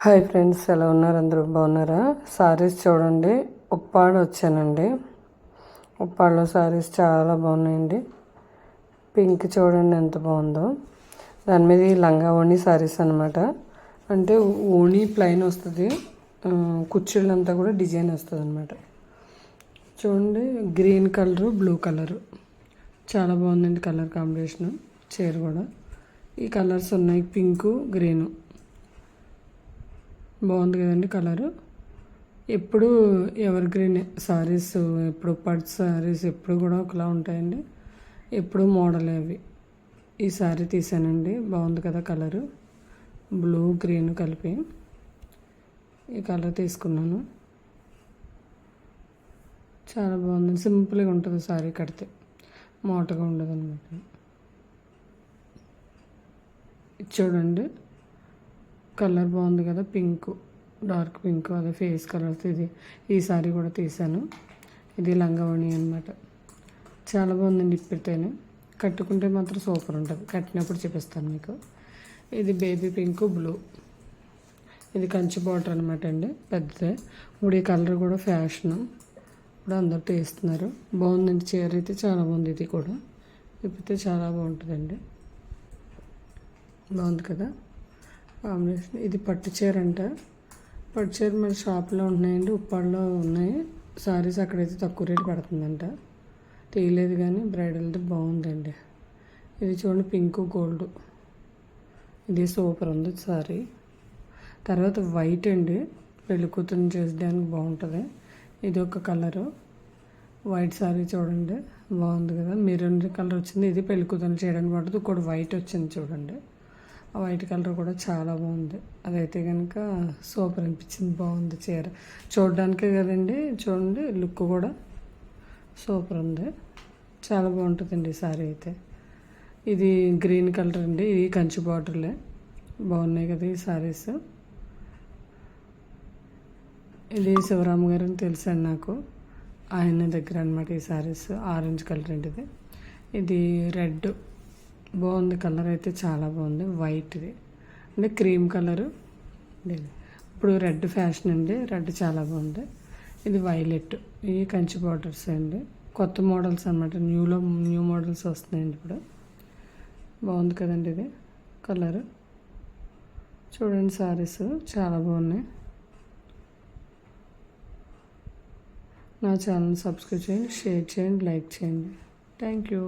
Hi friends, ఎలా ఉన్నారు? అందరూ బాగున్నారా? సారీస్ చూడండి, ఉప్పాడ వచ్చానండి. ఉప్పాడలో సారీస్ చాలా బాగున్నాయండి. పింక్ చూడండి ఎంత బాగుందో. దాని మీద ఈ లంగా ఓణి సారీస్ అనమాట. అంటే ఓణి ప్లెయిన్ వస్తుంది, కుర్చీలంతా కూడా డిజైన్ వస్తుంది అనమాట. చూడండి, గ్రీన్ కలరు, బ్లూ కలరు చాలా బాగుందండి. కలర్ కాంబినేషను చీర కూడా ఈ కలర్స్ ఉన్నాయి, పింకు గ్రీను. బాగుంది కదండి కలరు. ఎప్పుడు ఎవర్ గ్రీన్ సారీస్, ఎప్పుడు పట్టు సారీస్ ఎప్పుడు కూడా ఒకలా ఉంటాయండి. ఎప్పుడు మోడల్ అవి. ఈ సారీ తీసానండి, బాగుంది కదా కలరు. బ్లూ గ్రీన్ కలిపి ఈ కలర్ తీసుకున్నాను. చాలా బాగుంది, సింపుల్గా ఉంటుంది సారీ కడితే, మోటగా ఉండదు అనమాట. చూడండి కలర్ బాగుంది కదా, పింక్, డార్క్ పింక్, అదే ఫేస్ కలర్స్. ఈ సారీ కూడా తీసాను. ఇది లంగావణి అనమాట. చాలా బాగుందండి. ఇప్పటితేనే కట్టుకుంటే మాత్రం సూపర్ ఉంటుంది. కట్టినప్పుడు చూపిస్తాను మీకు. ఇది బేబీ పింక్, బ్లూ. ఇది కంచి బార్డర్ అనమాట అండి, పెద్దదే. ఇప్పుడు ఈ కలర్ కూడా ఫ్యాషను, ఇప్పుడు అందరూ తీస్తున్నారు. బాగుందండి చీర అయితే, చాలా బాగుంది. ఇది కూడా ఇప్పితే చాలా బాగుంటుందండి. బాగుంది కదా కాంబినేషన్. ఇది పట్టు చీర అంట. పట్టు చీర మన షాప్లో ఉన్నాయండి, ఉప్పాడలో ఉన్నాయి సారీస్. అక్కడైతే తక్కువ రేటు పడుతుందంట. తీయలేదు కానీ బ్రైడల్ది బాగుందండి. ఇది చూడండి, పింక్ గోల్డ్. ఇది సూపర్ ఉంది సారీ. తర్వాత వైట్ అండి, పెళ్లి కూతురుని చేసేయడానికి బాగుంటుంది. ఇది ఒక కలరు, వైట్ సారీ చూడండి, బాగుంది కదా. మెరూన్ కలర్ వచ్చింది. ఇది పెళ్లి కూతురుని చేయడానికి బాగుంటుంది. ఇంకోటి వైట్ వచ్చింది చూడండి. ఆ వైట్ కలర్ కూడా చాలా బాగుంది. అదైతే కనుక సూపర్ అనిపించింది. బాగుంది చీర చూడడానికే కదండి. చూడండి లుక్ కూడా సూపర్ ఉంది, చాలా బాగుంటుందండి ఈ సారీ అయితే. ఇది గ్రీన్ కలర్ అండి, ఇది కంచి బార్డర్లే. బాగున్నాయి కదా ఈ సారీస్. ఇది శివరామ గారు అని తెలుసండి నాకు, ఆయన దగ్గర అనమాట ఈ సారీస్. ఆరెంజ్ కలర్ అండి ఇది. ఇది రెడ్, బాగుంది కలర్ అయితే, చాలా బాగుంది. వైట్ది అంటే క్రీమ్ కలరు. ఇప్పుడు రెడ్ ఫ్యాషన్ అండి, రెడ్ చాలా బాగుంది. ఇది వైలెట్. ఇవి కంచి బార్డర్స్ అండి, కొత్త మోడల్స్ అనమాట. న్యూ మోడల్స్ వస్తున్నాయండి ఇప్పుడు. బాగుంది కదండి ఇది కలరు. చూడండి సారీస్ చాలా బాగున్నాయి. నా ఛానల్ సబ్స్క్రైబ్ చేయండి, షేర్ చేయండి, లైక్ చేయండి. Thank you.